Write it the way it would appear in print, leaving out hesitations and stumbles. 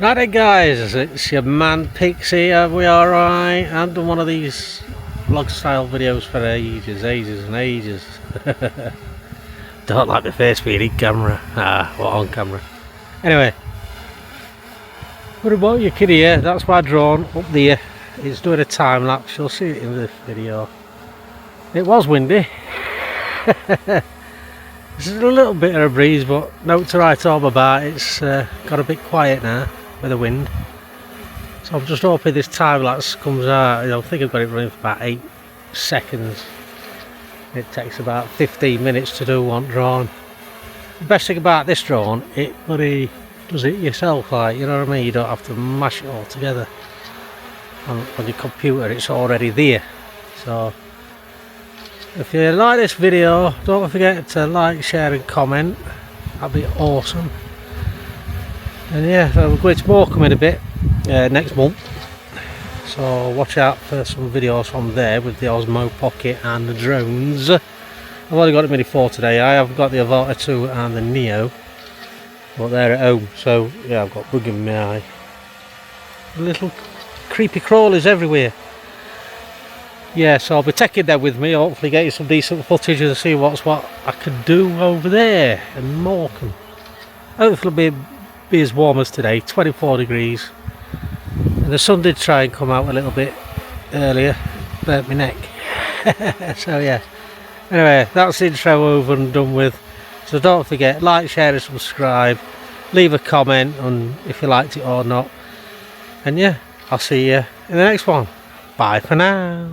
Right then guys, it's your man Pix here. We are alright. I've done one of these vlog style videos for ages and ages. Don't like my face being in camera. What on camera. Anyway, what about your kid here? That's my drone up there. It's doing a time lapse. You'll see it in the video. It was windy. This is a little bit of a breeze, but note to write home about. It's got a bit quiet now with the wind. So I'm just hoping this time lapse comes out. I think I've got it running for about 8 seconds. It takes about 15 minutes to do one drone. The best thing about this drone, it bloody does it yourself, like, you know what I mean? You don't have to mash it all together. On your computer, it's already there. So if you like this video, don't forget to like, share and comment. That'd be awesome. And yeah, we're going to Morecambe in a bit next month, so watch out for some videos from there with the Osmo Pocket and the drones. I've only got the Mini 4 today. I haven't got the Avata 2 and the Neo, but they're at home, so yeah, I've got bug in my eye. Little creepy crawlers everywhere. Yeah, so I'll be taking them with me, hopefully getting some decent footage and see what's what I can do over there in Morecambe. Hopefully it'll be as warm as today, 24 degrees. And the sun did try and come out a little bit earlier, burnt my neck. So yeah, anyway, that's the intro over and done with. So don't forget, like, share and subscribe. Leave a comment on if you liked it or not. And yeah, I'll see you in the next one. Bye for now.